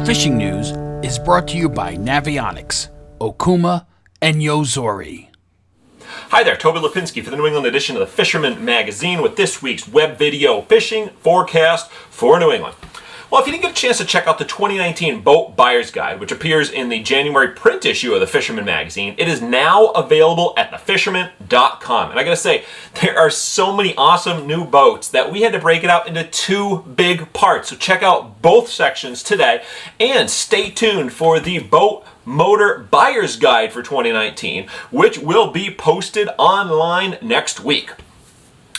fishing news is brought to you by Navionics, Okuma, and Yozori. Hi there, Toby Lapinski for the New England edition of the Fisherman magazine with this week's web video fishing forecast for New England. Well, if you didn't get a chance to check out the 2019 Boat Buyer's Guide, which appears in the January print issue of the Fisherman magazine, it is now available at thefisherman.com. And I gotta say, there are so many awesome new boats that we had to break it out into two big parts. So check out both sections today and stay tuned for the Boat Motor Buyer's Guide for 2019, which will be posted online next week.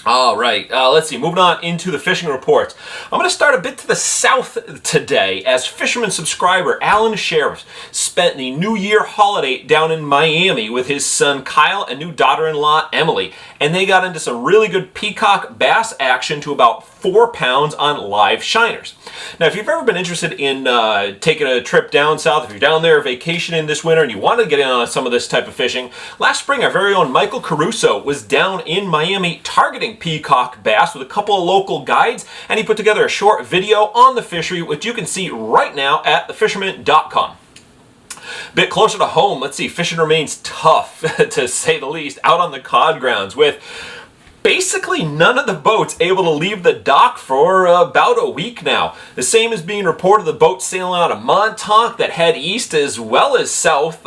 All right, let's see, moving on into the fishing reports. I'm going to start a bit to the south today as Fisherman subscriber Alan Sheriff spent the New Year holiday down in Miami with his son Kyle and new daughter-in-law Emily, and they got into some really good peacock bass action to about 4 pounds on live shiners. Now, if you've ever been interested in taking a trip down south, if you're down there vacationing this winter and you want to get in on some of this type of fishing, last spring our very own Michael Caruso was down in Miami targeting peacock bass with a couple of local guides, and he put together a short video on the fishery, which you can see right now at thefisherman.com. Bit closer to home, let's see, fishing remains tough, to say the least, out on the cod grounds with basically none of the boats able to leave the dock for about a week now. The same is being reported the boats sailing out of Montauk that head east as well as south.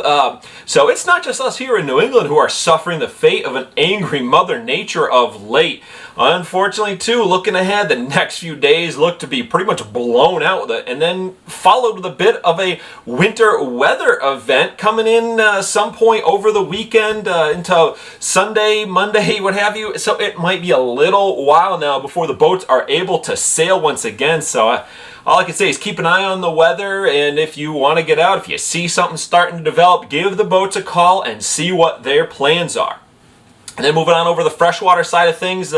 So it's not just us here in New England who are suffering the fate of an angry Mother Nature of late. Unfortunately, too, looking ahead, the next few days look to be pretty much blown out with it, and then followed with a bit of a winter weather event coming in some point over the weekend into Sunday, Monday, what have you. So it might be a little while now before the boats are able to sail once again. So all I can say is keep an eye on the weather, and if you want to get out, if you see something starting to develop, give the boats a call and see what their plans are. And then moving on over the freshwater side of things,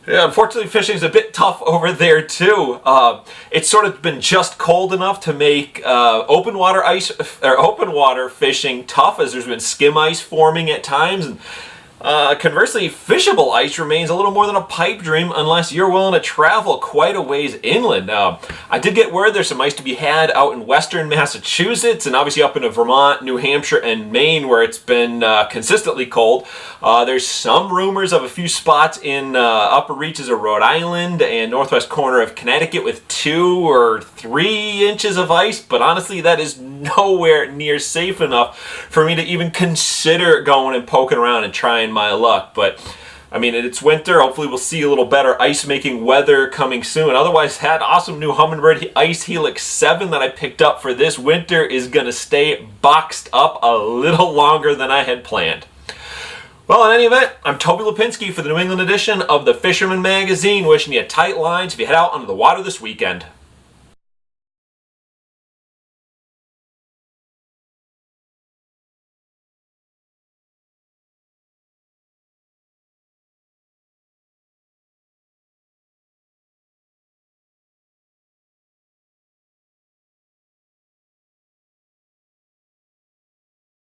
unfortunately fishing is a bit tough over there too. It's sort of been just cold enough to make open water fishing tough, as there's been skim ice forming at times, and conversely, fishable ice remains a little more than a pipe dream unless you're willing to travel quite a ways inland. I did get word there's some ice to be had out in western Massachusetts and obviously up into Vermont, New Hampshire, and Maine where it's been consistently cold. There's some rumors of a few spots in upper reaches of Rhode Island and northwest corner of Connecticut with 2 or 3 inches of ice, but honestly that is nowhere near safe enough for me to even consider going and poking around and trying my luck. But I mean, it's winter. Hopefully we'll see a little better ice making weather coming soon. Otherwise, that awesome new Humminbird Ice Helix 7 that I picked up for this winter is going to stay boxed up a little longer than I had planned. Well, in any event, I'm Toby Lapinski for the New England edition of the Fisherman magazine, wishing you tight lines if you head out onto the water this weekend.